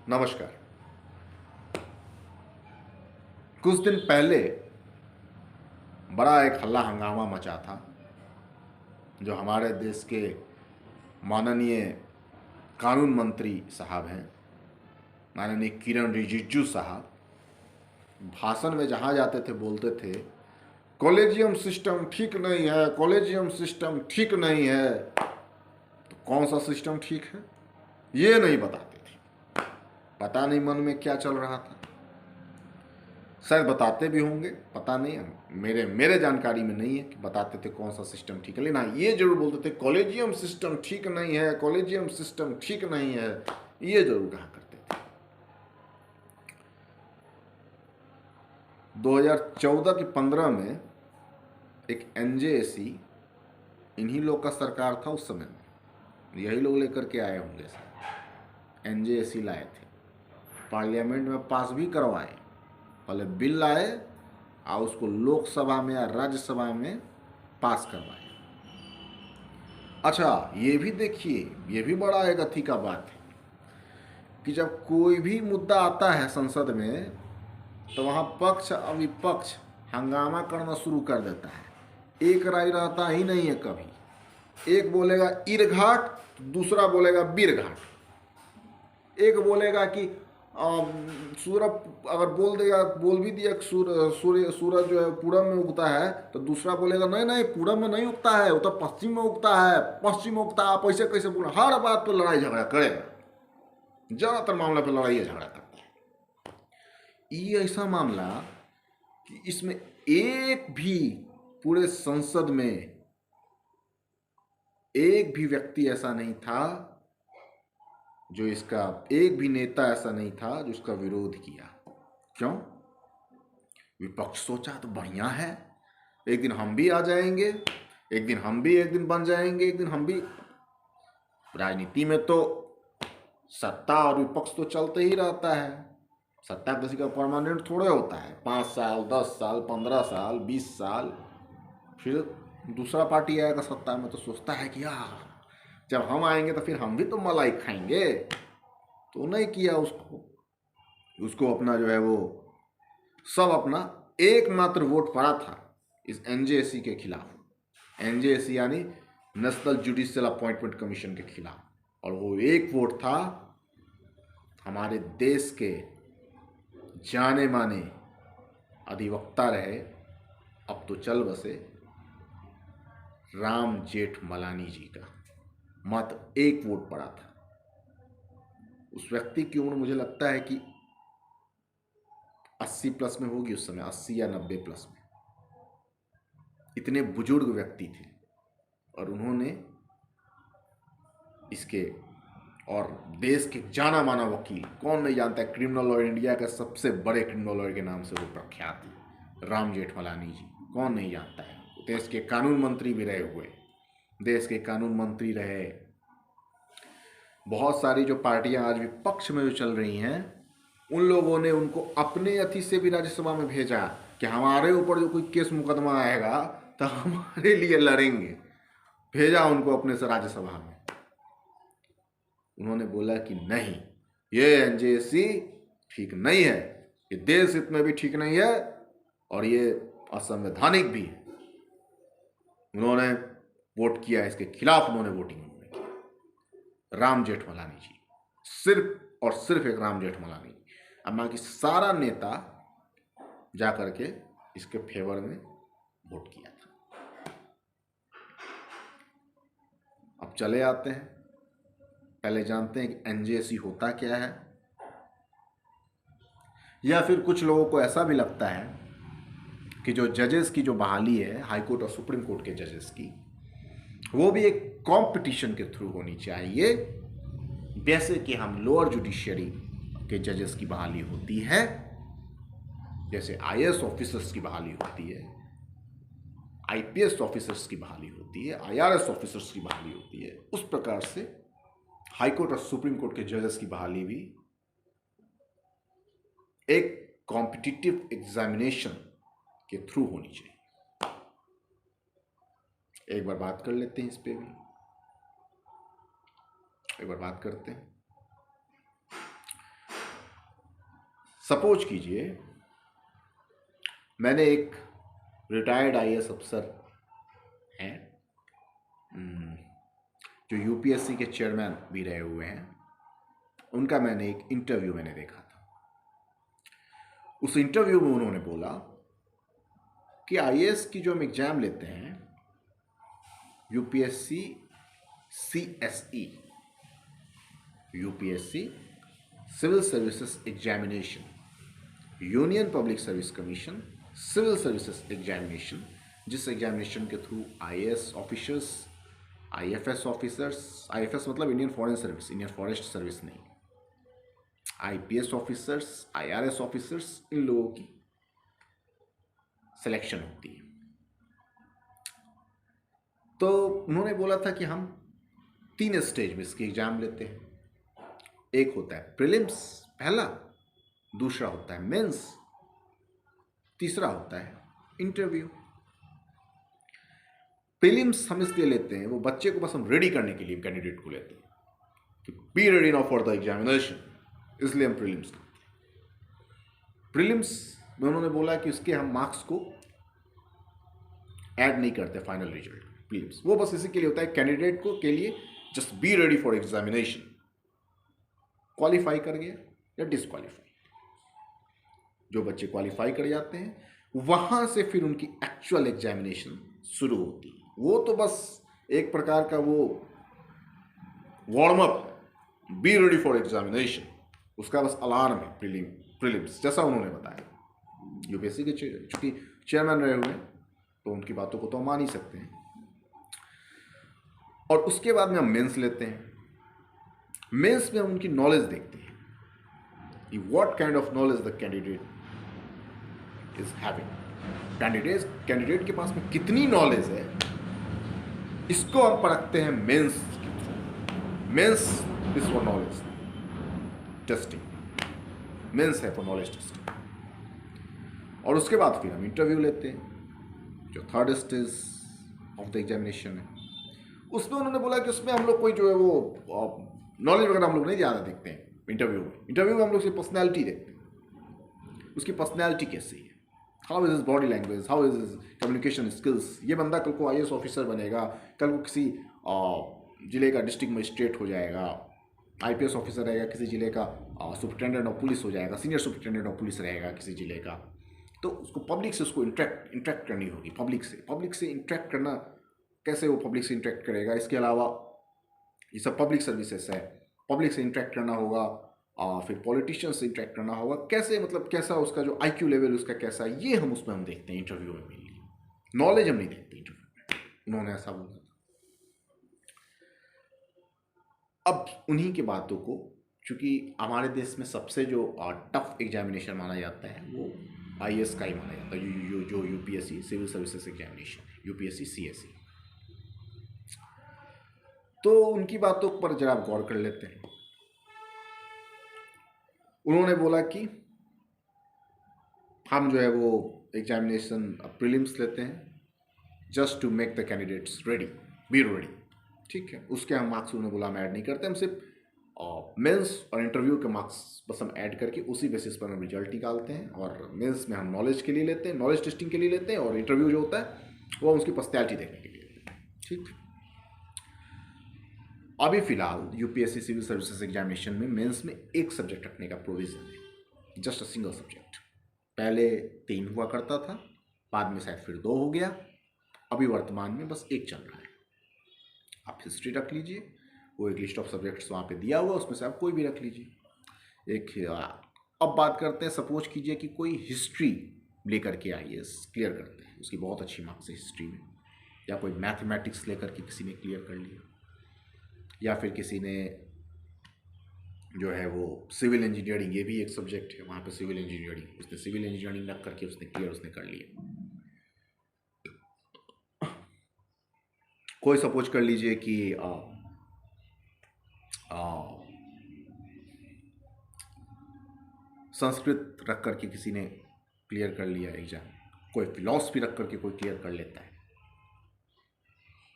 नमस्कार। कुछ दिन पहले बड़ा एक हल्ला हंगामा मचा था जो हमारे देश के माननीय कानून मंत्री साहब हैं, माननीय किरण रिजिजू साहब, भाषण में जहाँ जाते थे बोलते थे कॉलेजियम सिस्टम ठीक नहीं है, कॉलेजियम सिस्टम ठीक नहीं है। तो कौन सा सिस्टम ठीक है ये नहीं बताते थे। पता नहीं मन में क्या चल रहा था, शायद बताते भी होंगे, पता नहीं। मेरे जानकारी में नहीं है कि बताते थे कौन सा सिस्टम ठीक है, लेकिन हाँ ये जरूर बोलते थे कॉलेजियम सिस्टम ठीक नहीं है, कॉलेजियम सिस्टम ठीक नहीं है, ये जरूर कहा करते थे। 2014 की 15 में एक एनजेएसी, इन्हीं लोग का सरकार था उस समय में, यही लोग लेकर के आए होंगे सर। एनजेएसी लाए थे, पार्लियामेंट में पास भी करवाए, पहले बिल लाए और उसको लोकसभा में या राज्यसभा में पास करवाए। अच्छा, ये भी देखिए, ये भी बड़ा एक अथी का बात है कि जब कोई भी मुद्दा आता है संसद में तो वहाँ पक्ष और विपक्ष हंगामा करना शुरू कर देता है। एक राय रहता ही नहीं है कभी। एक बोलेगा इरघाट, दूसरा बोलेगा बीरघाट। एक बोलेगा कि सूरज अगर बोल भी दिया सूरज जो है पूरब में उगता है, तो दूसरा बोलेगा नहीं नहीं पूरब में नहीं उगता है, वो तो पश्चिम में उगता है, पश्चिम में उगता है। आप ऐसे कैसे बोल, हर बात पर लड़ाई झगड़ा करेगा, ज्यादातर मामला पर लड़ाई झगड़ा करता है। ये ऐसा मामला कि इसमें एक भी पूरे संसद में एक भी व्यक्ति ऐसा नहीं था जो इसका, एक भी नेता ऐसा नहीं था जो इसका विरोध किया। क्यों? विपक्ष सोचा तो बढ़िया है, एक दिन हम भी आ जाएंगे, एक दिन हम भी एक दिन बन जाएंगे, एक दिन हम भी। राजनीति में तो सत्ता और विपक्ष तो चलते ही रहता है। सत्ता किसी का परमानेंट थोड़े होता है, 5 साल 10 साल 15 साल 20 साल, फिर दूसरा पार्टी आएगा सत्ता में तो सोचता है कि यार जब हम आएंगे तो फिर हम भी तो मलाई खाएंगे। तो नहीं किया उसको अपना जो है वो सब अपना एकमात्र वोट पड़ा था इस एनजेएसी के खिलाफ। एनजेएसी यानी नेशनल जुडिशियल अपॉइंटमेंट कमीशन के खिलाफ, और वो एक वोट था हमारे देश के जाने माने अधिवक्ता रहे, अब तो चल बसे, राम जेठमलानी जी का। मात्र एक वोट पड़ा था। उस व्यक्ति की उम्र मुझे लगता है कि 80 प्लस में होगी उस समय, 80 या 90 प्लस में। इतने बुजुर्ग व्यक्ति थे और उन्होंने इसके, और देश के जाना माना वकील, कौन नहीं जानता है, क्रिमिनल लॉयर, इंडिया के सबसे बड़े क्रिमिनल लॉयर के नाम से वो प्रख्यात है, राम जेठमलानी जी। कौन नहीं जानता है। देश के कानून मंत्री भी रहे हुए, देश के कानून मंत्री रहे। बहुत सारी जो पार्टियां आज विपक्ष में जो चल रही हैं, उन लोगों ने उनको अपने अथी से भी राज्यसभा में भेजा कि हमारे ऊपर जो कोई केस मुकदमा आएगा तो हमारे लिए लड़ेंगे। भेजा उनको अपने से राज्यसभा में। उन्होंने बोला कि नहीं, ये एनजेएसी ठीक नहीं है, ये देश हित में भी ठीक नहीं है और ये असंवैधानिक भी है। उन्होंने वोट किया, इसके खिलाफ उन्होंने वोटिंग किया। राम जेठमलानी जी, सिर्फ और सिर्फ एक राम जेठमलानी। अब बाकी सारा नेता जा करके इसके फेवर में वोट किया था। अब चले आते हैं, पहले जानते हैं कि एनजेएसी होता क्या है। या फिर कुछ लोगों को ऐसा भी लगता है कि जो जजेस की जो बहाली है, हाई कोर्ट और सुप्रीम कोर्ट के जजेस की, वो भी एक कंपटीशन के थ्रू होनी चाहिए, जैसे कि हम लोअर जुडिशियरी के जजेस की बहाली होती है, जैसे आईएएस ऑफिसर्स की बहाली होती है, आईपीएस ऑफिसर्स की बहाली होती है, आईआरएस ऑफिसर्स की बहाली होती है। उस प्रकार से हाई कोर्ट और सुप्रीम कोर्ट के जजेस की बहाली भी एक कॉम्पिटिटिव एग्जामिनेशन के थ्रू होनी चाहिए। एक बार बात कर लेते हैं इस पे भी, एक बार बात करते हैं। सपोज कीजिए मैंने एक रिटायर्ड आईएएस अफसर हैं जो यूपीएससी के चेयरमैन भी रहे हुए हैं, उनका मैंने एक इंटरव्यू देखा था। उस इंटरव्यू में उन्होंने बोला कि आईएएस की जो हम एग्जाम लेते हैं UPSC CSE, UPSC civil services examination, union public service commission civil services examination, जिस एग्जामिनेशन के through IAS officers, IFS officers, IFS मतलब Indian foreign service, Indian forest service नहीं, आईपीएस ऑफिसर्स, आईआरएस ऑफिसर्स, इन लोगों की selection होती है। तो उन्होंने बोला था कि हम 3 स्टेज में इसकी एग्जाम लेते हैं। एक होता है प्रीलिम्स पहला, दूसरा होता है मेंस, तीसरा होता है इंटरव्यू। प्रीलिम्स हम इसलिए लेते हैं, वो बच्चे को बस हम रेडी करने के लिए कैंडिडेट को लेते हैं कि be ready now for the examination, इसलिए हम प्रीलिम्स लेते हैं। प्रीलिम्स में उन्होंने बोला कि उसके हम मार्क्स को ऐड नहीं करते फाइनल रिजल्ट। प्रीलिम्स वो बस इसी के लिए होता है कैंडिडेट को के लिए, just be ready for examination, qualify कर गया या डिसक्वालीफाई। जो बच्चे क्वालिफाई कर जाते हैं वहां से फिर उनकी एक्चुअल एग्जामिनेशन शुरू होती है। वो तो बस एक प्रकार का वो वार्म अप है, बी रेडी फॉर एग्जामिनेशन, उसका बस अलार्म है प्रीलिम्स, जैसा उन्होंने बताया। यूपीएससी के चूंकि चेयरमैन रहे हुए तो उनकी बातों को तो मान ही सकते हैं। और उसके बाद में हम मेंस लेते हैं। मेंस में हम उनकी नॉलेज देखते हैं कि what kind of knowledge the candidate is having. Candidate के पास में कितनी नॉलेज है, इसको हम परखते हैं मेंस के थ्रू। Mains is for knowledge testing, mains है फॉर नॉलेज टेस्टिंग। और उसके बाद फिर हम इंटरव्यू लेते हैं, जो third stage of the examination है। उसमें उन्होंने बोला कि उसमें हम लोग कोई जो है वो नॉलेज वगैरह हम लोग नहीं ज़्यादा देखते हैं इंटरव्यू में हम लोग उसकी पर्सनैलिटी देखते हैं, उसकी पर्सनैलिटी कैसी है, how is is body language, how is is communication skills. ये बंदा कल को आईएएस ऑफिसर बनेगा, कल को किसी जिले का डिस्ट्रिक्ट मजिस्ट्रेट हो जाएगा, आईपीएस ऑफिसर रहेगा, किसी जिले का सुपरिटेंडेंट ऑफ पुलिस हो जाएगा, सीनियर सुपरिटेंडेंट ऑफ पुलिस रहेगा किसी जिले का। तो उसको पब्लिक से उसको इंटरेक्ट करनी होगी, पब्लिक से इंटरेक्ट करना, कैसे वो पब्लिक से इंटरेक्ट करेगा। इसके अलावा ये सब पब्लिक सर्विसेज है, पब्लिक से इंटरेक्ट करना होगा, फिर पॉलिटिशियन से इंटरेक्ट करना होगा, कैसे मतलब कैसा उसका जो आईक्यू लेवल उसका कैसा है, ये हम उसमें हम देखते हैं इंटरव्यू में। मेनली नॉलेज हम नहीं देखते इंटरव्यू में, उन्होंने ऐसा बोला। अब उन्हीं की बातों को, चूंकि हमारे देश में सबसे जो टफ एग्जामिनेशन माना जाता है वो आईएएस का ही माना जाता है, जो UPSC civil services examination, UPSC CSE. तो उनकी बातों पर जरा आप गौर कर लेते हैं। उन्होंने बोला कि हम जो है वो एग्जामिनेशन प्रीलिम्स लेते हैं just to make the candidates ready, be ready, ठीक है। उसके हम मार्क्स उन्होंने बोला हम ऐड नहीं करते, हम सिर्फ मेंस और इंटरव्यू के मार्क्स बस हम ऐड करके उसी बेसिस पर हम रिजल्ट निकालते हैं। और मेंस में हम नॉलेज के लिए लेते हैं, नॉलेज टेस्टिंग के लिए लेते हैं, और इंटरव्यू जो होता है वो उसकी पर्सनैलिटी देखने के लिए लेते हैं, ठीक। अभी फिलहाल यूपीएससी सिविल सर्विसेज एग्जामिनेशन में मेंस में एक सब्जेक्ट रखने का प्रोविजन है, जस्ट अ सिंगल सब्जेक्ट। पहले 3 हुआ करता था, बाद में शायद फिर 2 हो गया, अभी वर्तमान में बस 1 चल रहा है। आप हिस्ट्री रख लीजिए, वो एक लिस्ट ऑफ सब्जेक्ट्स वहाँ पे दिया हुआ, उसमें से आप कोई भी रख लीजिए। अब बात करते हैं, सपोज कीजिए कि कोई हिस्ट्री लेकर के आईएएस क्लियर करते हैं, उसकी बहुत अच्छी मार्क्स है हिस्ट्री में, या कोई मैथमेटिक्स लेकर के किसी ने क्लियर कर लिया, या फिर किसी ने जो है वो सिविल इंजीनियरिंग, ये भी एक सब्जेक्ट है, वहाँ पे सिविल इंजीनियरिंग, उसने सिविल इंजीनियरिंग रख करके उसने क्लियर उसने कर लिया। कोई सपोज कर लीजिए कि संस्कृत रख करके किसी ने क्लियर कर लिया एग्जाम, कोई फिलॉसफी रख करके कोई क्लियर कर लेता है।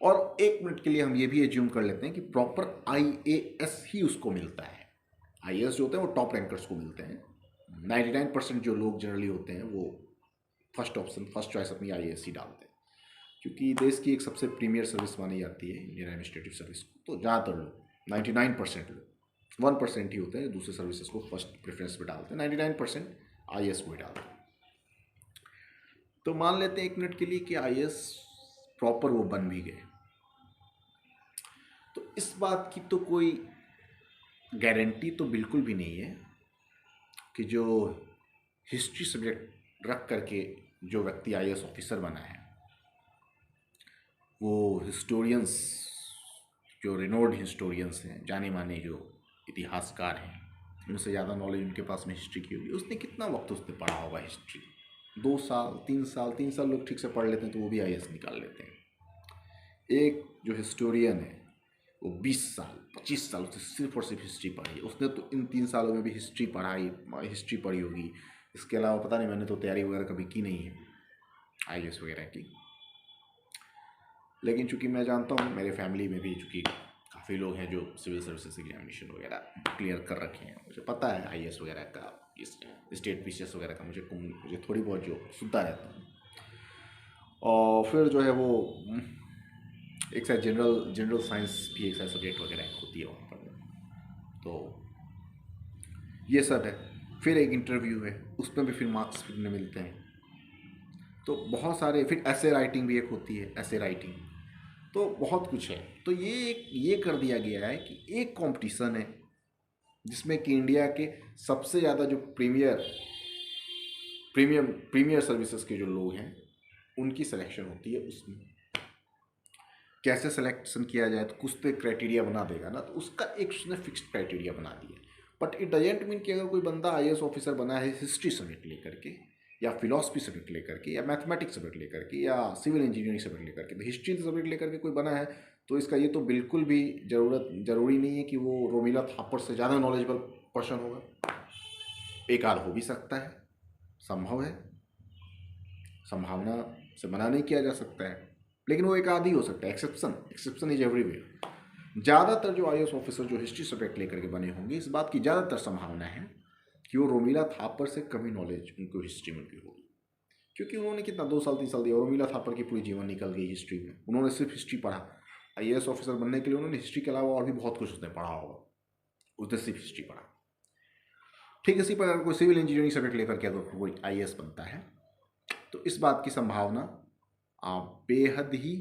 और 1 मिनट के लिए हम ये भी एज्यूम कर लेते हैं कि प्रॉपर आईएएस ही उसको मिलता है। आईएएस जो होते हैं वो टॉप रैंकर्स को मिलते हैं, 99% जो लोग जनरली होते हैं वो फर्स्ट चॉइस अपनी IAS ही डालते हैं, क्योंकि देश की एक सबसे प्रीमियर सर्विस मानी जाती है इंडियन एडमिनिस्ट्रेटिव सर्विस को। तो ज़्यादातर लोग 99% लोग 1% ही होते हैं दूसरे सर्विसेज को फर्स्ट प्रेफरेंस पे डालते हैं, 99% IAS को ही डालते हैं। तो मान लेते हैं 1 मिनट के लिए कि IAS प्रॉपर वो बन भी गए, तो इस बात की तो कोई गारंटी तो बिल्कुल भी नहीं है कि जो हिस्ट्री सब्जेक्ट रख करके जो व्यक्ति IAS ऑफिसर बना है वो हिस्टोरियंस, जो रिनोर्ड हिस्टोरियंस हैं, जाने माने जो इतिहासकार हैं, उनसे ज़्यादा नॉलेज उनके पास में हिस्ट्री की होगी। उसने कितना वक्त उसने पढ़ा होगा हिस्ट्री? 2 साल 3 साल लोग ठीक से पढ़ लेते हैं तो वो भी IAS निकाल लेते हैं। एक जो हिस्टोरियन है वो 20 साल 25 साल उसने सिर्फ और सिर्फ हिस्ट्री पढ़ी है। उसने तो इन 3 सालों में भी हिस्ट्री पढ़ी होगी। इसके अलावा पता नहीं, मैंने तो तैयारी वगैरह कभी की नहीं है IAS वगैरह की, लेकिन चूंकि मैं जानता हूँ मेरे फैमिली में भी चूँकि काफ़ी लोग हैं जो सिविल सर्विसेज एग्जामिनेशन वगैरह क्लियर कर रखे हैं, मुझे पता है IAS वगैरह का, इस स्टेट PCS वगैरह का मुझे थोड़ी बहुत जो सुनता रहता हूँ। और फिर जो है वो एक साइड जनरल साइंस भी एक साइड सब्जेक्ट वगैरह होती है वहाँ पर, तो ये सब है। फिर एक इंटरव्यू है, उसमें भी फिर मार्क्स फिर मिलते हैं, तो बहुत सारे, फिर ऐसे राइटिंग भी एक होती है, ऐसे राइटिंग, तो बहुत कुछ है। तो ये कर दिया गया है कि एक कंपटीशन है जिसमें कि इंडिया के सबसे ज़्यादा जो प्रीमियर सर्विसेज के जो लोग हैं उनकी सिलेक्शन होती है। उसमें कैसे सिलेक्शन किया जाए, तो कुछ तो क्राइटेरिया बना देगा ना, तो उसका एक उसने फिक्स्ड क्राइटेरिया बना दिया। बट इट डजेंट मीन कि अगर कोई बंदा IAS ऑफिसर बना है हिस्ट्री सब्जेक्ट लेकर के, या फिलॉसफी सब्जेक्ट लेकर के, या मैथमेटिक्स सब्जेक्ट लेकर के, या सिविल इंजीनियरिंग सब्जेक्ट लेकर के, तो हिस्ट्री सब्जेक्ट लेकर के कोई बना है, तो इसका ये तो बिल्कुल भी जरूरी नहीं है कि वो रोमिला थापर से ज़्यादा नॉलेजेबल पर्सन होगा। एक आध हो भी सकता है, संभव है, संभावना से मना नहीं किया जा सकता है, लेकिन वो एक आध ही हो सकता है। Exception is everywhere. ज़्यादातर जो IAS ऑफिसर जो हिस्ट्री सब्जेक्ट लेकर के बने होंगे, इस बात की ज़्यादातर संभावना है कि वो रोमिला थापर से कमी नॉलेज उनको हिस्ट्री में की होगी, क्योंकि उन्होंने कितना 2 साल 3 साल दिया। रोमिला थापर की पूरी जीवन निकल गई हिस्ट्री में, उन्होंने सिर्फ हिस्ट्री पढ़ा। IAS ऑफिसर बनने के लिए उन्होंने हिस्ट्री के अलावा और भी बहुत कुछ उसने पढ़ा होगा, उसने सिर्फ हिस्ट्री पढ़ा। ठीक इसी प्रकार कोई सिविल इंजीनियरिंग सब्जेक्ट लेकर के अगर कोई IAS बनता है, तो इस बात की संभावना बेहद ही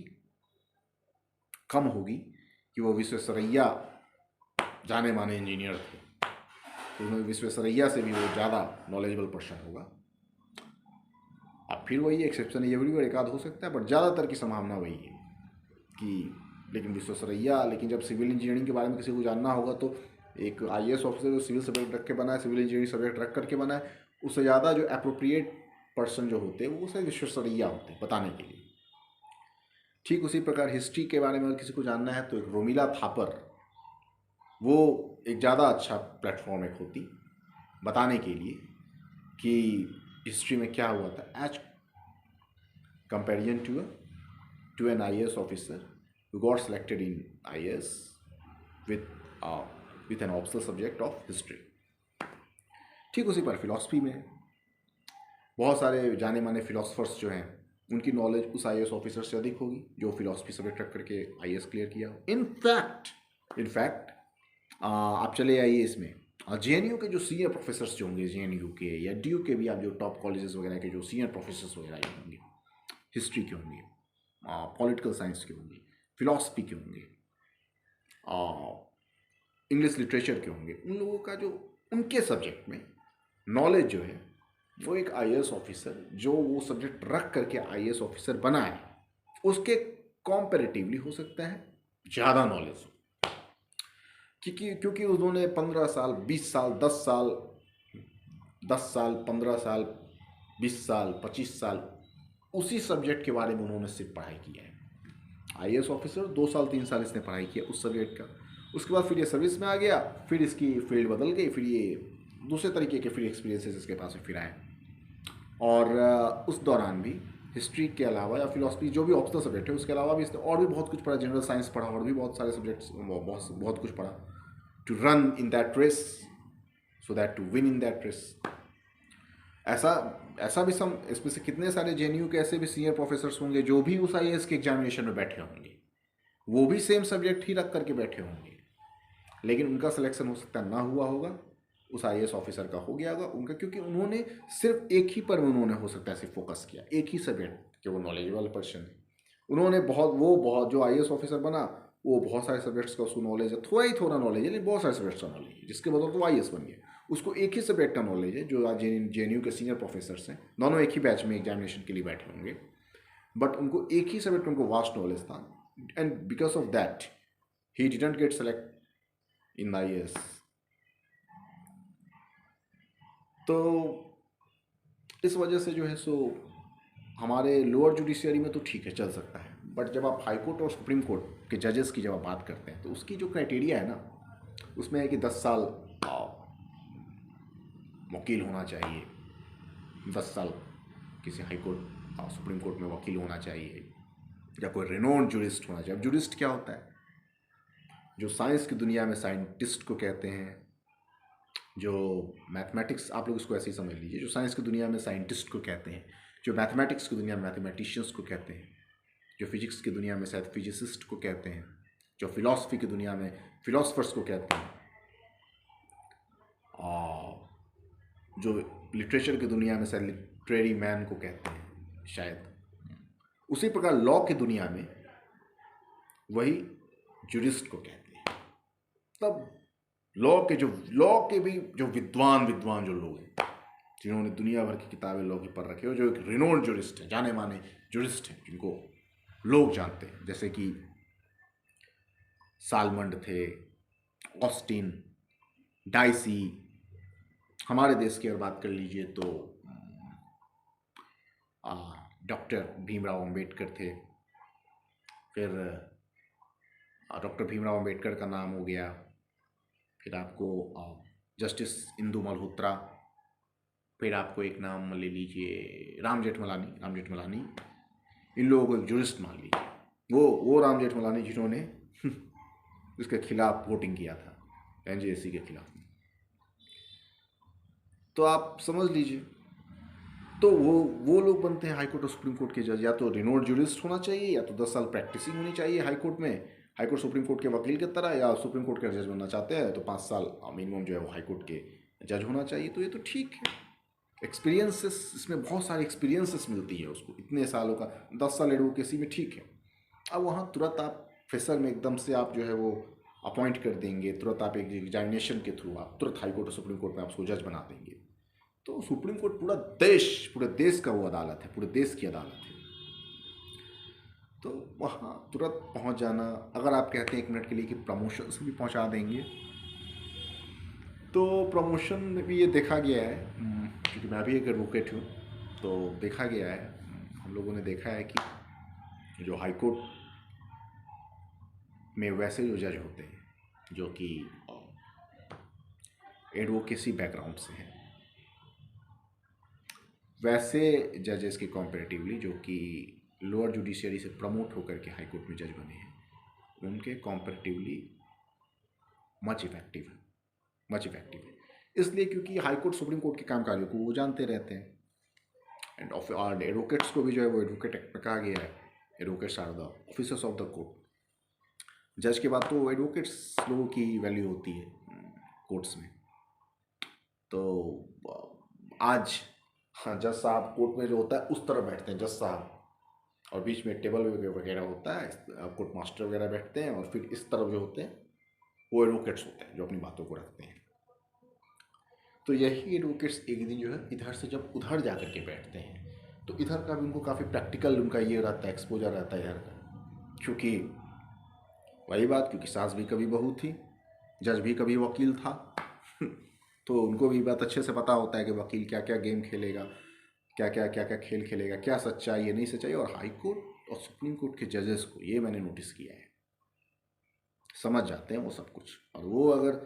कम होगी कि वो विश्वेश्वरैया जाने माने इंजीनियर थे, तो उन्हें विश्वेश्वरैया से भी वो ज़्यादा नॉलेजेबल पर्सन होगा। अब फिर वही एक्सेप्शन है, एवरीवेयर एक आध हो सकता है, बट ज़्यादातर की संभावना वही है कि, लेकिन विश्वेश्वरैया, लेकिन जब सिविल इंजीनियरिंग के बारे में किसी को जानना होगा तो एक IAS ऑफिसर जो सिविल सब्जेक्ट रख के बना है, सिविल इंजीनियरिंग सब्जेक्ट रख करके बना है, उससे ज़्यादा जो अप्रोप्रिएट पर्सन जो होते हैं वो उसे विश्वेश्वरैया होते हैं बताने के लिए। ठीक उसी प्रकार हिस्ट्री के बारे में अगर किसी को जानना है तो एक रोमिला थापर, वो एक ज़्यादा अच्छा प्लेटफॉर्म एक होती बताने के लिए कि हिस्ट्री में क्या हुआ था, as comparison to an IAS officer who got selected in IAS with an optional subject of history। ठीक उसी पर फिलॉसफी में बहुत सारे जाने माने फिलोसफर्स जो हैं उनकी नॉलेज उस IAS ऑफिसर से अधिक होगी जो फिलॉसफी सब्जेक्ट रख करके IAS क्लियर किया हो। इनफैक्ट आप चले आइए इसमें JNU के जो सीनियर प्रोफेसर्स जो होंगे, JNU के या DU के भी, आप जो टॉप कॉलेजेस वगैरह के जो सीनियर प्रोफेसर्स वगैरह होंगे, हिस्ट्री के होंगे, पॉलिटिकल साइंस के होंगे, फिलॉसफी के होंगे, इंग्लिश लिटरेचर के होंगे, उन लोगों का जो उनके सब्जेक्ट में नॉलेज जो है वो एक IAS ऑफिसर जो वो सब्जेक्ट रख करके IAS ऑफिसर बना है उसके कॉम्पेरेटिवली हो सकता है ज़्यादा नॉलेज हो, क्योंकि उन्होंने 15 साल 20 साल 10 साल 15 साल 20 साल 25 साल उसी सब्जेक्ट के बारे में उन्होंने सिर्फ पढ़ाई की है। IAS ऑफिसर 2 साल 3 साल इसने पढ़ाई किया उस सब्जेक्ट का, उसके बाद फिर ये सर्विस में आ गया, फिर इसकी फील्ड बदल गई, फिर ये दूसरे तरीके के फिर एक्सपीरियंसेस इसके पास में फिर आए, और उस दौरान भी हिस्ट्री के अलावा या फिलॉसफी जो भी ऑप्शनल सब्जेक्ट है उसके अलावा भी इसने और भी बहुत कुछ पढ़ा, जनरल साइंस पढ़ा और भी बहुत सारे सब्जेक्ट्स बहुत कुछ पढ़ा, to run in that race so that to win in that race. ऐसा ऐसा भी सम इसमें से कितने सारे जेएनयू के ऐसे भी सीनियर प्रोफेसर्स होंगे जो भी उस आईएएस के एग्जामिनेशन में बैठे होंगे, वो भी सेम सब्जेक्ट ही रख करके बैठे होंगे, लेकिन उनका सिलेक्शन हो सकता है ना हुआ होगा, उस आईएएस ऑफिसर का हो गया होगा उनका, क्योंकि उन्होंने सिर्फ एक ही पर उन्होंने हो सकता है सिर्फ फोकस किया, एक ही सब्जेक्ट के वो नॉलेजेबल पर्सन है। उन्होंने बहुत जो आईएएस ऑफिसर बना वो बहुत सारे सब्जेक्ट्स का उसको नॉलेज है, थोड़ा ही थोड़ा नॉलेज है, लेकिन बहुत सारे सब्जेक्ट्स का नॉलेज है, जिसके बदौलत वो आईएएस बन गया। उसको एक ही सब्जेक्ट का नॉलेज है, जो आज जेएनयू के सीनियर प्रोफेसर्स हैं, दोनों एक ही बैच में एग्जामिनेशन के लिए बैठे होंगे, बट उनको एक ही सब्जेक्ट, उनको वास्ट नॉलेज था, and because of that he didn't get select in IAS. तो इस वजह से जो है सो हमारे लोअर जुडिशियरी में तो ठीक है, चल सकता है, बट जब आप हाई कोर्ट और सुप्रीम कोर्ट के जजेस की जब आप बात करते हैं तो उसकी जो क्राइटेरिया है ना, उसमें है कि 10 साल वकील होना चाहिए, 10 साल किसी हाई कोर्ट सुप्रीम कोर्ट में वकील होना चाहिए, या कोई रिनोन्ड जुरिस्ट होना चाहिए। अब जुरिस्ट क्या होता है? जो साइंस की दुनिया में साइंटिस्ट को कहते हैं, जो मैथमेटिक्स, आप लोग इसको ऐसे ही समझ लीजिए, जो साइंस की दुनिया में साइंटिस्ट को कहते हैं, जो मैथमेटिक्स की दुनिया में मैथमेटिशियंस को कहते हैं, जो फिजिक्स की दुनिया में शायद फिजिसिस्ट को कहते हैं, जो फिलॉसफी की दुनिया में फिलोसफर्स को कहते हैं, और जो लिटरेचर की दुनिया में शायद लिटरेरी मैन को कहते हैं शायद, उसी प्रकार लॉ की दुनिया में वही जुरिस्ट को कहते हैं। तब लॉ के भी जो विद्वान जो लोग हैं, जिन्होंने दुनिया भर की किताबें लॉ की पढ़ रखी हो, जो एक रिनोन्ड जुरिस्ट है, जाने माने जुरिस्ट हैं, जिनको लोग जानते हैं, जैसे कि सालमंड थे, ऑस्टिन, डाइसी। हमारे देश की अगर बात कर लीजिए तो डॉक्टर भीमराव अंबेडकर थे, फिर डॉक्टर भीमराव अंबेडकर का नाम हो गया, फिर आपको जस्टिस इंदु मल्होत्रा, फिर आपको एक नाम ले लीजिए राम जेठमलानी। इन लोगों को एक जुरिस्ट मान लीजिए। वो राम जेठमलानी जिन्होंने उसके खिलाफ वोटिंग किया था, एनजेएससी के खिलाफ। तो आप समझ लीजिए, तो वो लोग बनते हैं हाई कोर्ट और सुप्रीम कोर्ट के जज। या तो रिनोन्ड जुरिस्ट होना चाहिए, या तो 10 साल प्रैक्टिसिंग होनी चाहिए हाई कोर्ट में, हाई कोर्ट सुप्रीम कोर्ट के वकील की तरह, या सुप्रीम कोर्ट के जज बनना चाहते हैं तो 5 साल मिनिमम जो है वो हाई कोर्ट के जज होना चाहिए। तो ये तो ठीक है, एक्सपीरियंसेस, इसमें बहुत सारी एक्सपीरियंसेस मिलती है उसको, इतने सालों का 10 साल एडवोकेसी में ठीक है। अब वहाँ तुरंत आप फ्रेशर में एकदम से आप जो है वो अपॉइंट कर देंगे, तुरंत आप एक एग्जामिनेशन के थ्रू आप तुरंत हाई कोर्ट और सुप्रीम कोर्ट में आप उसको जज बना देंगे। तो सुप्रीम कोर्ट पूरे देश का वो अदालत है, पूरे देश की अदालत है। तो वहाँ तुरंत पहुँच जाना, अगर आप कहते हैं 1 मिनट के लिए कि प्रमोशन से भी पहुँचा देंगे, तो प्रमोशन में भी ये देखा गया है, क्योंकि मैं भी एक एडवोकेट हूँ, तो देखा गया है, हम लोगों ने देखा है कि जो हाई कोर्ट में वैसे जो जज होते हैं जो कि एडवोकेसी बैकग्राउंड से हैं, वैसे जजेस के कंपैरेटिवली जो कि लोअर जुडिशियरी से प्रमोट होकर के हाई कोर्ट में जज बने हैं, उनके कंपैरेटिवली मच इफेक्टिव है। इसलिए क्योंकि हाई कोर्ट सुप्रीम कोर्ट के कामकाजों को वो जानते रहते हैं, एंड एडवोकेट्स को भी जो है वो एडवोकेट एक्ट में कहा गया है, advocates are the officers of the court. जज के बाद तो एडवोकेट्स लोगों की वैल्यू होती है कोर्ट्स में। तो आज जज साहब कोर्ट में जो होता है उस तरह बैठते हैं जज साहब, और बीच में टेबल वगैरह होता है, कोर्ट मास्टर वगैरह बैठते हैं, और फिर इस तरफ जो होते हैं वो एडवोकेट्स होते हैं जो अपनी बातों को रखते हैं। तो यही एडवोकेट्स एक दिन जो है इधर से जब उधर जा कर के बैठते हैं, तो इधर का भी उनको काफ़ी प्रैक्टिकल उनका ये रहता है, एक्सपोजर रहता है इधर का, क्योंकि वही बात, क्योंकि सास भी कभी बहू थी, जज भी कभी वकील था तो उनको भी बात अच्छे से पता होता है कि वकील क्या क्या गेम खेलेगा, क्या क्या खेल खेलेगा, क्या सच्चाई है नहीं सच्चाई। और हाई कोर्ट और सुप्रीम कोर्ट के जजेस को ये मैंने नोटिस किया है, समझ जाते हैं वो सब कुछ। और वो अगर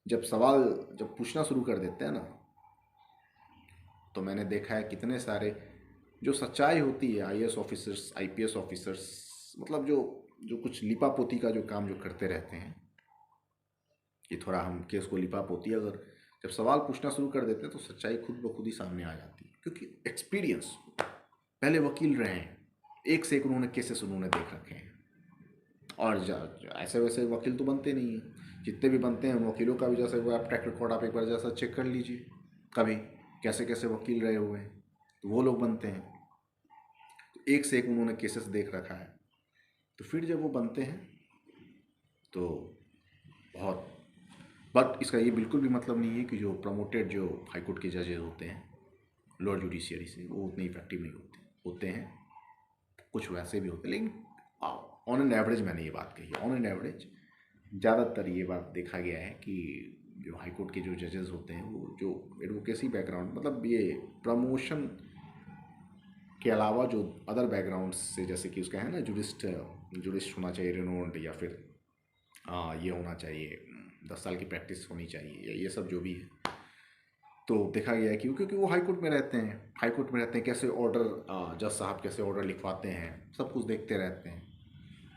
जब सवाल पूछना शुरू कर देते हैं ना, तो मैंने देखा है कितने सारे जो सच्चाई होती है, आईएएस ऑफिसर्स, आईपीएस ऑफिसर्स, मतलब जो कुछ लिपापोती का जो काम जो करते रहते हैं, कि थोड़ा हम केस को लिपापोती अगर जब सवाल पूछना शुरू कर देते हैं तो सच्चाई खुद ब खुद ही सामने आ जाती है, क्योंकि एक्सपीरियंस, पहले वकील रहे हैं, एक से एक उन्होंने केसेस उन्होंने देख रखे हैं। और ऐसे वैसे वकील तो बनते नहीं हैं, जितने भी बनते हैं वकीलों का भी जैसे वो आप ट्रैक रिकॉर्ड आप एक बार जैसा चेक कर लीजिए, कभी कैसे कैसे वकील रहे हुए हैं, तो वो लोग बनते हैं। तो एक से एक उन्होंने केसेस देख रखा है, तो फिर जब वो बनते हैं तो बहुत, बट इसका ये बिल्कुल भी मतलब नहीं है कि जो प्रमोटेड जो हाईकोर्ट के जजेस होते हैं लोअर जुडिशियरी से, वो उतने इफेक्टिव नहीं होते हैं, कुछ वैसे भी होते हैं, लेकिन ऑन एन एवरेज मैंने ये बात कही है, ऑन एन एवरेज ज़्यादातर ये बात देखा गया है कि जो हाईकोर्ट के जो जजेस होते हैं वो जो एडवोकेसी बैकग्राउंड, मतलब ये प्रमोशन के अलावा जो अदर बैकग्राउंड से, जैसे कि उसका है ना जुरिस्ट होना चाहिए रिनोन्ड, या फिर ये होना चाहिए 10 साल की प्रैक्टिस होनी चाहिए, या ये सब जो भी है, तो देखा गया है कि क्योंकि वो हाई कोर्ट में रहते हैं, कैसे ऑर्डर जज साहब कैसे ऑर्डर लिखवाते हैं, सब कुछ देखते रहते हैं।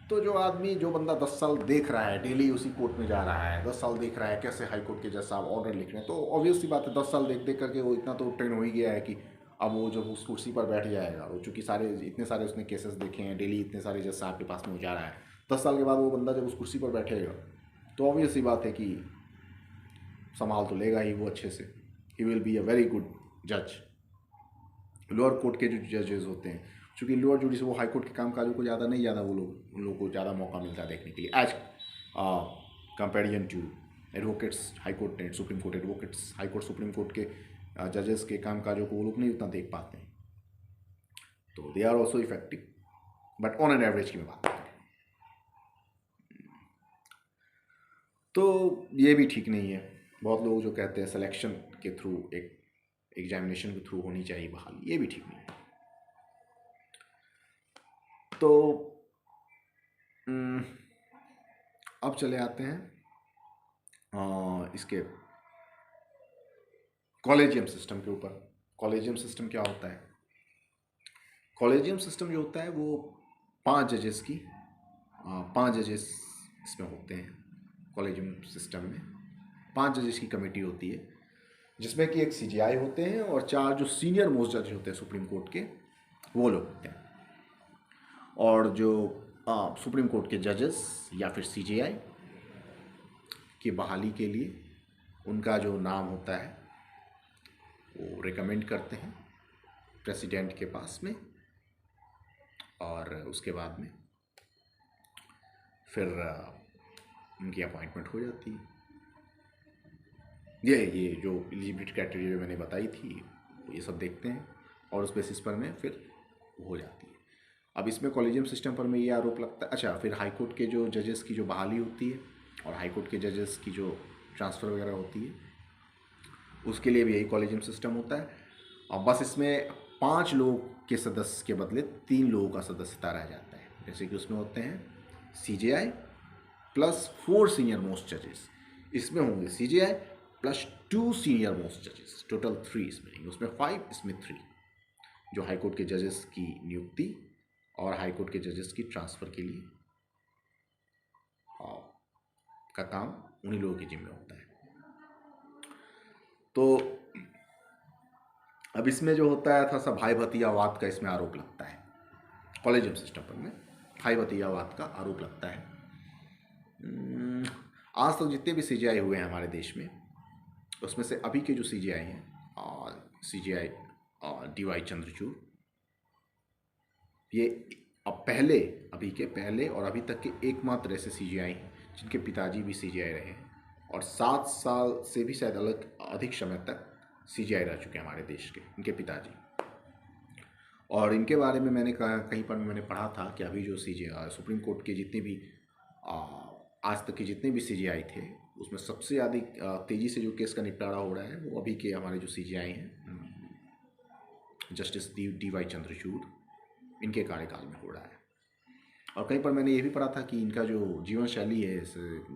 तो जो बंदा 10 साल देख रहा है, डेली उसी कोर्ट में जा रहा है, 10 साल देख रहा है कैसे हाई कोर्ट के जज साहब ऑर्डर लिख रहे हैं, तो ऑब्वियस सी बात है 10 साल देख देख करके वो इतना तो ट्रेन हो ही गया है कि अब वो जब उस कुर्सी पर बैठ जाएगा, वो चूँकि इतने सारे उसने केसेस देखे हैं, डेली इतने सारे जज साहब के पास में वो जा रहा है, 10 साल के बाद वो बंदा जब उस कुर्सी पर बैठेगा तो ऑब्वियस सी बात है कि संभाल तो लेगा ही वो अच्छे से, he will be a very good जज। लोअर कोर्ट के जो जजेस होते हैं, चूँकि लोअर जुडिस वो हाई कोर्ट के कामकाजों को ज़्यादा नहीं, ज़्यादा उन लोगों को ज़्यादा मौका मिलता है देखने के लिए, as comparison to advocates high court and supreme court advocates. High court supreme court के जजेस के कामकाजों को वो लोग नहीं उतना देख पाते हैं, तो they are also effective, but on an average की मैं बात करें तो ये भी ठीक नहीं है। बहुत लोग जो कहते हैं सिलेक्शन के थ्रू, एक एग्जामिनेशन के थ्रू होनी चाहिए बहाली, ये भी ठीक नहीं है। तो अब चले आते हैं इसके कॉलेजियम सिस्टम के ऊपर। कॉलेजियम सिस्टम क्या होता है? कॉलेजियम सिस्टम जो होता है वो 5 जजेस इसमें होते हैं। कॉलेजियम सिस्टम में 5 जजेस की कमेटी होती है, जिसमें कि एक सीजीआई होते हैं और 4 जो सीनियर मोस्ट जज होते हैं सुप्रीम कोर्ट के, वो लोग होते हैं। और जो सुप्रीम कोर्ट के जजेस या फिर सीजीआई की बहाली के लिए उनका जो नाम होता है वो रिकमेंड करते हैं प्रेसिडेंट के पास में, और उसके बाद में फिर उनकी अपॉइंटमेंट हो जाती है। ये जो एलिजिबिलिटी क्राइटेरिया मैंने बताई थी, ये सब देखते हैं और उस बेसिस पर में फिर हो जाती है। अब इसमें कॉलेजियम सिस्टम पर में ये आरोप लगता है, अच्छा फिर हाई कोर्ट के जो जजेस की जो बहाली होती है और हाई कोर्ट के जजेस की जो ट्रांसफ़र वगैरह होती है, उसके लिए भी यही कॉलेजियम सिस्टम होता है। और बस इसमें 5 लोग के सदस्य के बदले 3 लोगों का सदस्यता रह जाता है। जैसे कि उसमें होते हैं सीजीआई प्लस 4 सीनियर मोस्ट जजेस, इसमें होंगे सीजीआई प्लस 2 सीनियर मोस्ट जजेस, टोटल 3 इसमें रहेंगे, उसमें 5 इसमें 3, जो हाई कोर्ट के जजेस की नियुक्ति और हाई कोर्ट के जजेस की ट्रांसफ़र के लिए का काम उन्हीं लोगों के जिम्मे होता है। तो अब इसमें जो होता है, थोड़ा सा भाई भतीजावाद का इसमें आरोप लगता है। कॉलेजियम सिस्टम पर में भाई भतीजावाद का आरोप लगता है। आज तक जितने भी सीजीआई हुए हैं हमारे देश में, उसमें से अभी के जो सीजीआई हैं, सीजीआई डीवाई चंद्रचूड़, ये अभी के पहले और अभी तक के एकमात्र ऐसे सीजीआई हैं जिनके पिताजी भी सीजीआई रहे हैं, और 7 साल से भी शायद अधिक समय तक सीजीआई रह चुके हैं हमारे देश के, इनके पिताजी। और इनके बारे में मैंने कहीं पर मैंने पढ़ा था कि अभी जो सुप्रीम कोर्ट के जितने भी आज तक के जितने भी सीजीआई थे, उसमें सबसे अधिक तेज़ी से जो केस का निपटारा हो रहा है वो अभी के हमारे जो सीजीआई हैं, जस्टिस डीवाई चंद्रचूड़, इनके कार्यकाल में हो रहा है। और कहीं पर मैंने ये भी पढ़ा था कि इनका जो जीवन शैली है,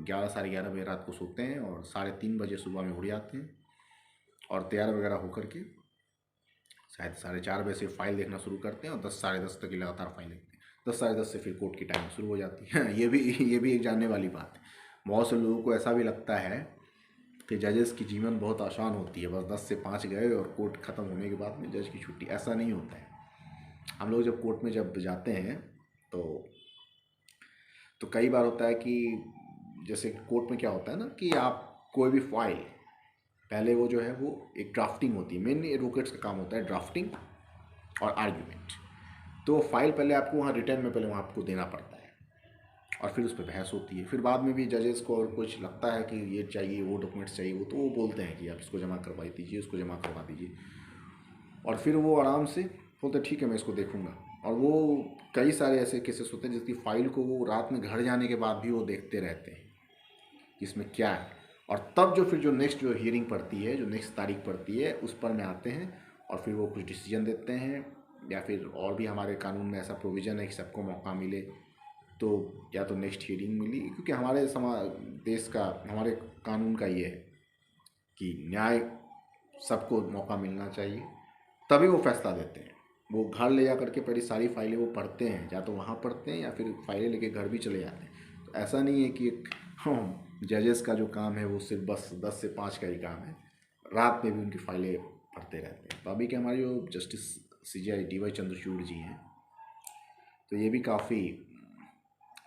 11 साढ़े 11 बजे रात को सोते हैं और 3:30 बजे सुबह में उठ जाते हैं, और तैयार वगैरह होकर के शायद 4:30 बजे से फाइल देखना शुरू करते हैं और 10 साढ़े 10 तक की लगातार फाइल देखते हैं। 10 साढ़े 10 से फिर कोर्ट की टाइम शुरू हो जाती है। ये भी एक जानने वाली बात है। बहुत से लोगों को ऐसा भी लगता है कि जजेस की जीवन बहुत आसान होती है, बस 10 से 5 गए और कोर्ट ख़त्म होने के बाद में जज की छुट्टी। ऐसा नहीं होता है। हम लोग जब कोर्ट में जब जाते हैं तो कई बार होता है कि जैसे कोर्ट में क्या होता है ना कि आप कोई भी फाइल, पहले वो जो है वो एक ड्राफ्टिंग होती है। मेनली एडवोकेट्स का काम होता है ड्राफ्टिंग और आर्ग्यूमेंट। तो फाइल पहले आपको वहाँ रिटर्न में पहले वहाँ आपको देना पड़ता है और फिर उस पर बहस होती है। फिर बाद में भी जजेस को और कुछ लगता है कि ये चाहिए, वो डॉक्यूमेंट्स चाहिए, वो तो वो बोलते हैं कि आप इसको जमा करवा दीजिए, उसको जमा करवा दीजिए। और फिर वो आराम से बोलते हैं ठीक है मैं इसको देखूंगा। और वो कई सारे ऐसे केसेस होते हैं जिसकी फाइल को वो रात में घर जाने के बाद भी वो देखते रहते हैं कि इसमें क्या है। और तब जो फिर जो नेक्स्ट जो हियरिंग पड़ती है, जो नेक्स्ट तारीख पड़ती है, उस पर में आते हैं और फिर वो कुछ डिसीजन देते हैं। या फिर और भी हमारे कानून में ऐसा प्रोविज़न है कि सबको मौका मिले, तो या तो नेक्स्ट हियरिंग मिली, क्योंकि हमारे समाज देश का, हमारे कानून का ये है कि न्याय सबको मौका मिलना चाहिए, तभी वो फैसला देते हैं। वो घर ले जा करके पहले सारी फाइलें वो पढ़ते हैं, या तो वहाँ पढ़ते हैं या फिर फाइलें लेके घर भी चले जाते हैं। तो ऐसा नहीं है कि जजेस का जो काम है वो सिर्फ बस 10 से 5 का ही काम है, रात में भी उनकी फाइलें पढ़ते रहते हैं। तो अभी के हमारे जो जस्टिस CJI DY चंद्रचूड़ जी हैं, तो ये भी काफ़ी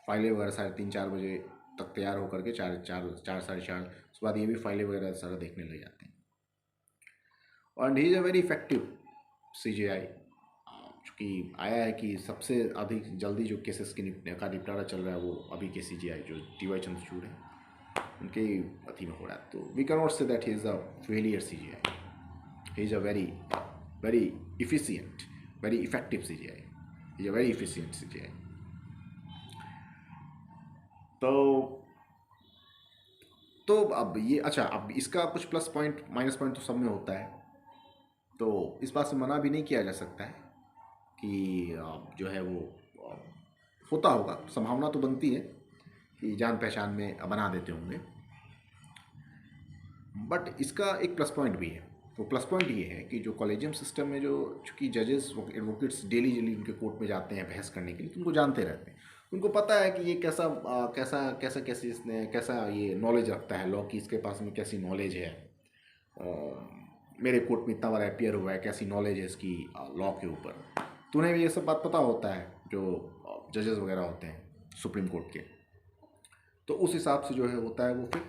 फाइलें वगैरह 3:30-4 बजे तक तैयार होकर के 4 साढ़े 4 उसके बाद ये भी फाइलें वगैरह सारा देखने लग जाते हैं। और ही is a very effective CJI, चूँकि आया है कि सबसे अधिक जल्दी जो केसेस की निपटारा चल रहा है वो अभी के CJI जो DY चंद्रचूड़ है उनके अथी में हो रहा है। तो we can not say that he is a failure CJI, he is a very efficient, very effective CJI, he is a very efficient CJI। तो अब ये अच्छा, अब इसका कुछ प्लस पॉइंट माइनस पॉइंट तो सब में होता है। तो इस बात से मना भी नहीं किया जा सकता है कि जो है वो होता होगा, संभावना तो बनती है कि जान पहचान में बना देते होंगे। बट इसका एक प्लस पॉइंट भी है। तो प्लस पॉइंट ये है कि जो कॉलेजियम सिस्टम में जो चूँकि जजेस एडवोकेट्स डेली उनके कोर्ट में जाते हैं बहस करने के लिए, तो उनको जानते रहते हैं, उनको पता है कि ये कैसा ये नॉलेज रखता है लॉ की, इसके पास में कैसी नॉलेज है, मेरे कोर्ट में इतना बार अपीयर हुआ है, कैसी नॉलेज है इसकी लॉ के ऊपर। तो उन्हें ये सब बात पता होता है जो जजेस वगैरह होते हैं सुप्रीम कोर्ट के। तो उस हिसाब से जो है होता है वो फिर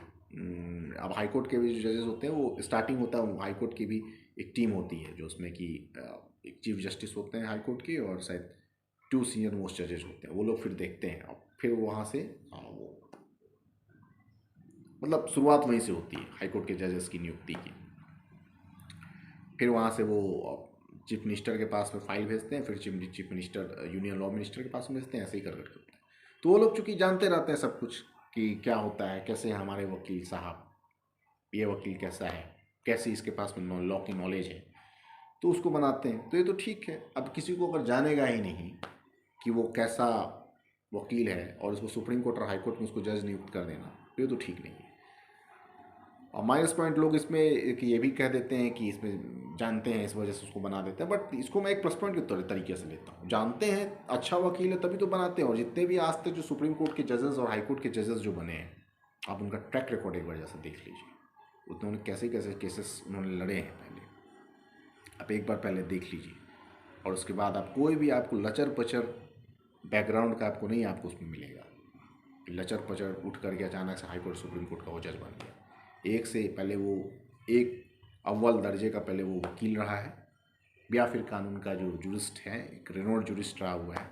अब हाई कोर्ट के भी जो जजेस होते हैं वो स्टार्टिंग होता है, हाई कोर्ट की भी एक टीम होती है जो उसमें कि एक चीफ जस्टिस होते हैं हाई कोर्ट के और शायद 2 सीनियर मोस्ट जजेस होते हैं, वो लोग फिर देखते हैं। और फिर वहाँ से वो मतलब शुरुआत वहीं से होती है हाई कोर्ट के जजेस की नियुक्ति की। फिर वहाँ से वो चीफ मिनिस्टर के पास में फाइल भेजते हैं, फिर chief minister union law minister के पास में भेजते हैं, ऐसे ही कर करके होता है। तो वो लोग चूँकि जानते रहते हैं सब कुछ कि क्या होता है, कैसे हमारे वकील साहब, ये वकील कैसा है, कैसी इसके पास में लॉ की नॉलेज है, तो उसको बनाते हैं। तो ये तो ठीक है। अब किसी को अगर जानेगा ही नहीं कि वो कैसा वकील है और उसको सुप्रीम कोर्ट और हाई कोर्ट में उसको जज नियुक्त कर देना, तो ये तो ठीक नहीं है। और माइनस पॉइंट लोग इसमें कि ये भी कह देते हैं कि इसमें जानते हैं इस वजह से उसको बना देते हैं, बट इसको मैं एक प्लस पॉइंट के तरीके से लेता हूँ। जानते हैं अच्छा वकील है तभी तो बनाते हैं। और जितने भी आज तक जो सुप्रीम कोर्ट के जजेस और हाई कोर्ट के जजेस जो बने हैं, आप उनका ट्रैक रिकॉर्ड एक बार जैसा देख लीजिए, उन्होंने कैसे कैसे केसेस उन्होंने लड़े हैं पहले, आप एक बार पहले देख लीजिए। और उसके बाद आप कोई भी आपको लचर पचर बैकग्राउंड का आपको नहीं, आपको उसमें मिलेगा लचर पचर उठ करके अचानक से हाई कोर्ट सुप्रीम कोर्ट का वो जज बन गया। एक से पहले वो एक अव्वल दर्जे का पहले वो वकील रहा है, या फिर कानून का जो जुरिस्ट है, एक रेनोल्ड जुरिस्ट रहा हुआ है,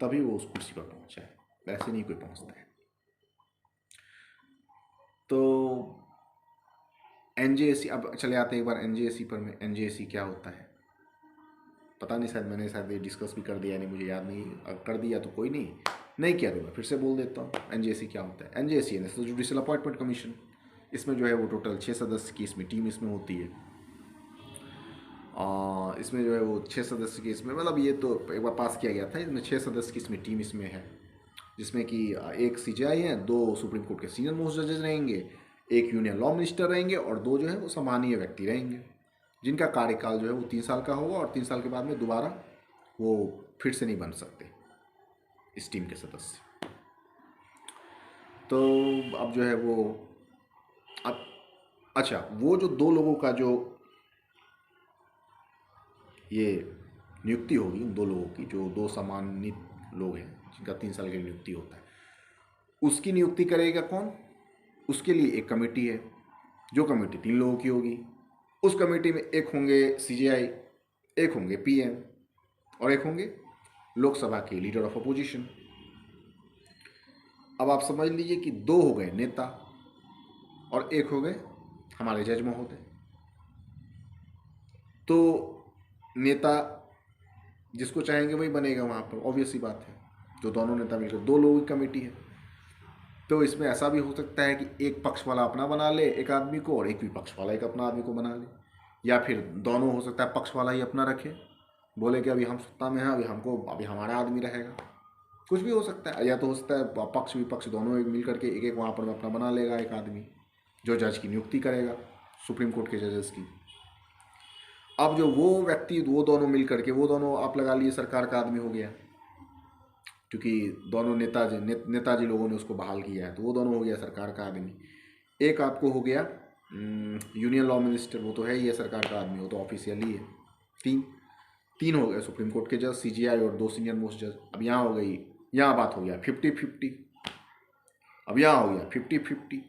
तभी वो उस कुर्सी पर पहुंचा है, वैसे नहीं कोई पहुंचता है। तो NJSC, अब चले आते हैं एक बार NJSC पर। में NJSC क्या होता है पता नहीं, शायद मैंने ये डिस्कस भी कर दिया, नहीं मुझे याद नहीं, कर दिया तो कोई नहीं किया तो मैं फिर से बोल देता हूँ। NJSC क्या होता है? NJSC national judicial appointment commission. इसमें जो है वो टोटल 6 सदस्य की इसमें टीम इसमें होती है। इसमें जो है वो 6 सदस्य की इसमें, मतलब ये तो एक बार पास किया गया था, इसमें 6 सदस्य की इसमें टीम इसमें है, जिसमें कि एक CJI है, 2 सुप्रीम कोर्ट के सीनियर मोस्ट जजेस रहेंगे, एक यूनियन लॉ मिनिस्टर रहेंगे और 2 जो है वो सम्मानीय व्यक्ति रहेंगे, जिनका कार्यकाल जो है वो 3 साल का होगा और 3 साल के बाद में दोबारा वो फिर से नहीं बन सकते इस टीम के सदस्य। तो अब जो है वो अब अच्छा, वो जो 2 लोगों का जो ये नियुक्ति होगी, उन 2 लोगों की, जो 2 सम्मानित लोग हैं जिनका 3 साल की नियुक्ति होता है, उसकी नियुक्ति करेगा कौन? उसके लिए एक कमेटी है, जो कमेटी 3 लोगों की होगी। उस कमेटी में एक होंगे सीजेआई, एक होंगे पीएम और एक होंगे लोकसभा के लीडर ऑफ अपोजिशन। अब आप समझ लीजिए कि 2 हो गए नेता और एक हो गए हमारे जज महोदय। तो नेता जिसको चाहेंगे वही बनेगा वहाँ पर, ऑब्वियस सी बात है। तो दोनों नेता मिलकर 2 लोगों की कमेटी है। तो इसमें ऐसा भी हो सकता है कि एक पक्ष वाला अपना बना ले एक आदमी को, और एक विपक्ष वाला एक अपना आदमी को बना ले, या फिर दोनों हो सकता है पक्ष वाला ही अपना रखे, बोले कि अभी हम सत्ता में हैं, अभी हमारा आदमी रहेगा। कुछ भी हो सकता है, या तो हो सकता है पक्ष विपक्ष दोनों मिल करके एक वहाँ पर अपना बना लेगा एक आदमी जो जज की नियुक्ति करेगा, सुप्रीम कोर्ट के जजेस की। अब जो वो व्यक्ति, वो दोनों मिल करके, वो दोनों आप लगा लिए सरकार का आदमी हो गया, क्योंकि दोनों नेताजी लोगों ने उसको बहाल किया है, तो वो दोनों हो गया सरकार का आदमी। एक आपको हो गया यूनियन लॉ मिनिस्टर, वो तो है ही है सरकार का आदमी, वो तो ऑफिशियली है। तीन हो गए सुप्रीम कोर्ट के जज, सीजीआई और 2 सीनियर मोस्ट जज। अब यहाँ हो गई, यहाँ बात हो गया 50-50। अब यहाँ हो गया 50-50।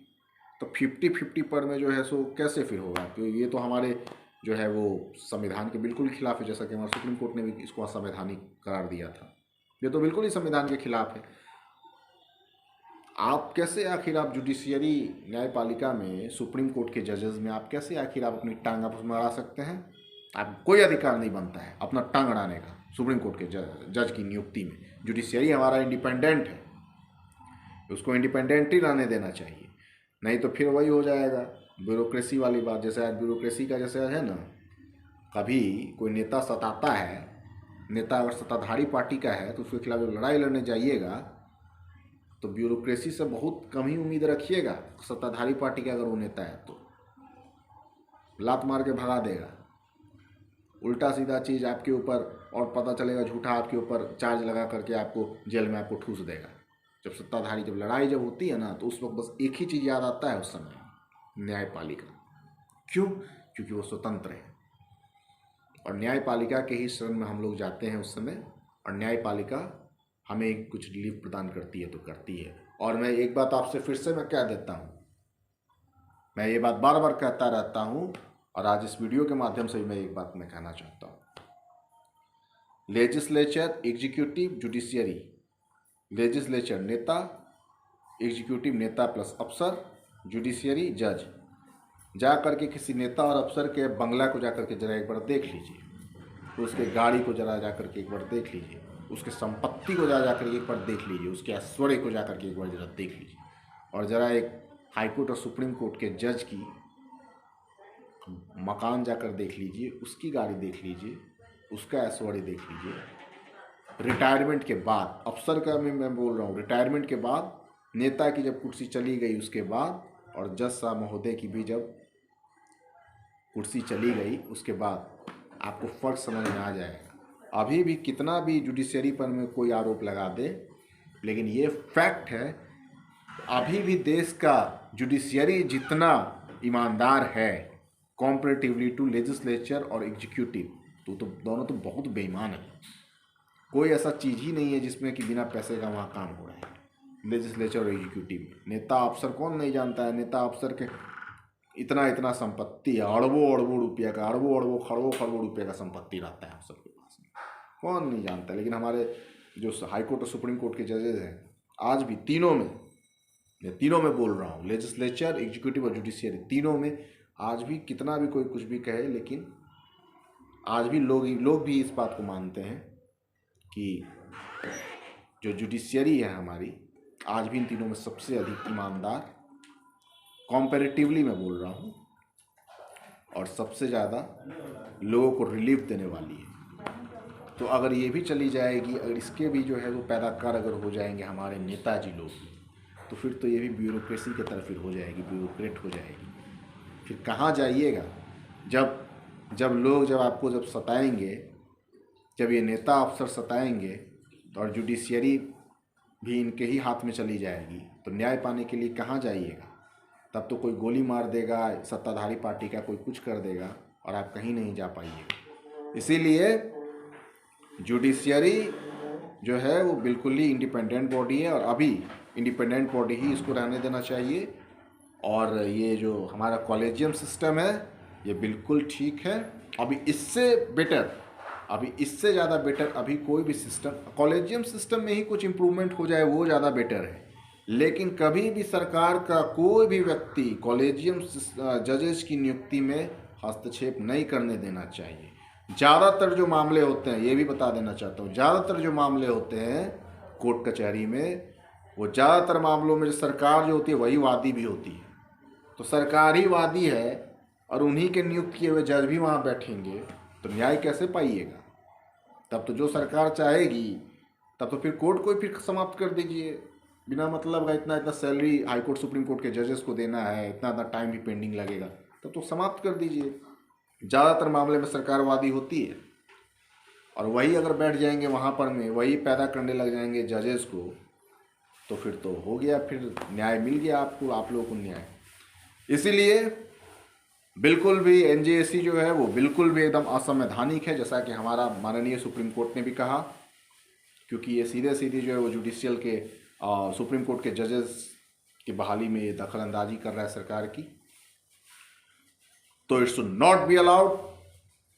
तो 50-50 पर में जो है सो कैसे फिर होगा? तो ये तो हमारे जो है वो संविधान के बिल्कुल खिलाफ है, जैसा कि हमारे सुप्रीम कोर्ट ने भी इसको असंवैधानिक करार दिया था। ये तो बिल्कुल ही संविधान के खिलाफ है। आप कैसे आखिर आप जुडिशियरी न्यायपालिका में, सुप्रीम कोर्ट के जजेस में आप कैसे आखिर आप अपनी टांग आप उसमें अड़ा सकते हैं? आप कोई अधिकार नहीं बनता है अपना टांग अड़ाने का सुप्रीम कोर्ट के जज की नियुक्ति में। जुडिशियरी हमारा इंडिपेंडेंट है, उसको इंडिपेंडेंट ही रहने देना चाहिए, नहीं तो फिर वही हो जाएगा ब्यूरोक्रेसी वाली बात। जैसे आज ब्यूरोक्रेसी का जैसे है ना, कभी कोई नेता सताता है, नेता अगर सत्ताधारी पार्टी का है तो उसके खिलाफ जब लड़ाई लड़ने जाइएगा तो ब्यूरोक्रेसी से बहुत कम ही उम्मीद रखिएगा। सत्ताधारी पार्टी का अगर वो नेता है तो लात मार के भगा देगा, उल्टा सीधा चीज़ आपके ऊपर, और पता चलेगा झूठा आपके ऊपर चार्ज लगा करके आपको जेल में आपको ठूस देगा। जब सत्ताधारी, जब लड़ाई जब होती है ना, तो उस वक्त बस एक ही चीज़ याद आता है उस समय, न्यायपालिका। क्यों? क्योंकि वो स्वतंत्र है और न्यायपालिका के ही शरण में हम लोग जाते हैं उस समय, और न्यायपालिका हमें कुछ रिलीफ प्रदान करती है तो करती है। और मैं एक बात आपसे फिर से मैं कह देता हूँ, मैं ये बात बार बार कहता रहता हूँ, और आज इस वीडियो के माध्यम से भी मैं एक बात मैं कहना चाहता हूँ। Legislature, executive, judiciary. लेजिस्लेचर नेता, एग्जीक्यूटिव नेता प्लस अफसर, जुडिशियरी जज। जा करके किसी नेता और अफसर के बंगला को जा करके जरा एक बार देख लीजिए, उसके गाड़ी को जरा जा करके एक बार देख लीजिए, उसके संपत्ति को जा करके एक बार देख लीजिए, उसके ऐश्वर्य को जा करके एक बार जरा देख लीजिए, और ज़रा एक हाईकोर्ट और सुप्रीम कोर्ट के जज की मकान जाकर देख लीजिए, उसकी गाड़ी देख लीजिए, उसका ऐश्वर्य देख लीजिए। रिटायरमेंट के बाद, अफसर का मैं बोल रहा हूँ, रिटायरमेंट के बाद, नेता की जब कुर्सी चली गई उसके बाद, और जज साहब महोदय की भी जब कुर्सी चली गई उसके बाद, आपको फ़र्क समझ में आ जाएगा। अभी भी कितना भी जुडिशरी पर में कोई आरोप लगा दे, लेकिन ये फैक्ट है, अभी भी देश का जुडिशरी जितना ईमानदार है कॉम्परेटिवली टू लेजिस्लेचर और एग्जीक्यूटिव, तो दोनों तो बहुत बेईमान है। कोई ऐसा चीज़ ही नहीं है जिसमें कि बिना पैसे का वहाँ काम हो रहा है लेजिस्लेचर और एग्जीक्यूटिव में। नेता अफसर कौन नहीं जानता है, नेता अफसर के इतना इतना संपत्ति है, अरबों अरबों रुपये का, अरबों अरबों खरबों खरबों रुपये का संपत्ति रहता है अफसर के पास में, कौन नहीं जानता। लेकिन हमारे जो हाईकोर्ट और सुप्रीम कोर्ट के जजेज हैं, आज भी तीनों में बोल रहा हूँ, लेजिस्लेचर, एग्जीक्यूटिव और जुडिशियरी, तीनों में आज भी कितना भी कोई कुछ भी कहे, लेकिन आज भी लोग भी इस बात को मानते हैं कि जो जुडिशियरी है हमारी, आज भी इन तीनों में सबसे अधिक ईमानदार, कॉम्पैरेटिवली मैं बोल रहा हूँ, और सबसे ज़्यादा लोगों को रिलीफ देने वाली है। तो अगर ये भी चली जाएगी, अगर इसके भी जो है वो पैदाकार अगर हो जाएंगे हमारे नेताजी लोग, तो फिर तो ये भी ब्यूरोक्रेसी की तरफ फिर हो जाएगी, ब्यूरोक्रेट हो जाएगी। फिर कहाँ जाइएगा? जब आपको जब सताएंगे, जब ये नेता अफसर सताएंगे, और जुडिशियरी भी इनके ही हाथ में चली जाएगी, तो न्याय पाने के लिए कहाँ जाइएगा? तब तो कोई गोली मार देगा, सत्ताधारी पार्टी का कोई कुछ कर देगा और आप कहीं नहीं जा पाइएगा। इसीलिए जुडिशियरी जो है वो बिल्कुल ही इंडिपेंडेंट बॉडी है और अभी इंडिपेंडेंट बॉडी ही इसको रहने देना चाहिए। और ये जो हमारा कॉलेजियम सिस्टम है ये बिल्कुल ठीक है। अभी इससे बेटर, अभी इससे ज़्यादा बेटर अभी कोई भी सिस्टम, कॉलेजियम सिस्टम में ही कुछ इम्प्रूवमेंट हो जाए वो ज़्यादा बेटर है। लेकिन कभी भी सरकार का कोई भी व्यक्ति कॉलेजियम जजेस की नियुक्ति में हस्तक्षेप नहीं करने देना चाहिए। ज़्यादातर जो मामले होते हैं, ये भी बता देना चाहता हूँ, ज़्यादातर जो मामले होते हैं कोर्ट कचहरी में, वो ज़्यादातर मामलों में जो सरकार जो होती है वही वादी भी होती है। तो सरकार ही वादी है और उन्हीं के नियुक्त किए हुए जज भी वहाँ बैठेंगे तो न्याय कैसे पाइएगा? तब तो जो सरकार चाहेगी तब तो फिर कोर्ट को ही फिर समाप्त कर दीजिए। बिना मतलब का इतना इतना salary high court supreme court के जजेस को देना है, इतना इतना टाइम भी पेंडिंग लगेगा, तब तो समाप्त कर दीजिए। ज़्यादातर मामले में सरकारवादी होती है और वही अगर बैठ जाएंगे वहाँ पर में वही पैदा करने लग जाएंगे जजेस को, तो फिर तो हो गया, फिर न्याय मिल गया आपको, आप लोगों को न्याय। इसीलिए बिल्कुल भी एनजेएसी जो है वो बिल्कुल भी एकदम असंवैधानिक है, जैसा कि हमारा माननीय सुप्रीम कोर्ट ने भी कहा, क्योंकि ये सीधे सीधे जो है वो जुडिशियल के सुप्रीम कोर्ट के जजेस की बहाली में ये दखल अंदाजी कर रहा है सरकार की। तो it should not be allowed,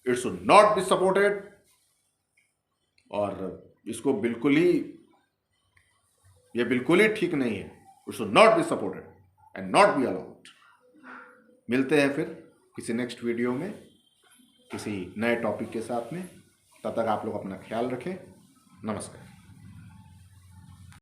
it should not be supported, और इसको बिल्कुल ही, ये बिल्कुल ही ठीक नहीं है। It should not be supported and not be allowed. मिलते हैं फिर किसी नेक्स्ट वीडियो में किसी नए टॉपिक के साथ में। तब तक आप लोग अपना ख्याल रखें। नमस्कार।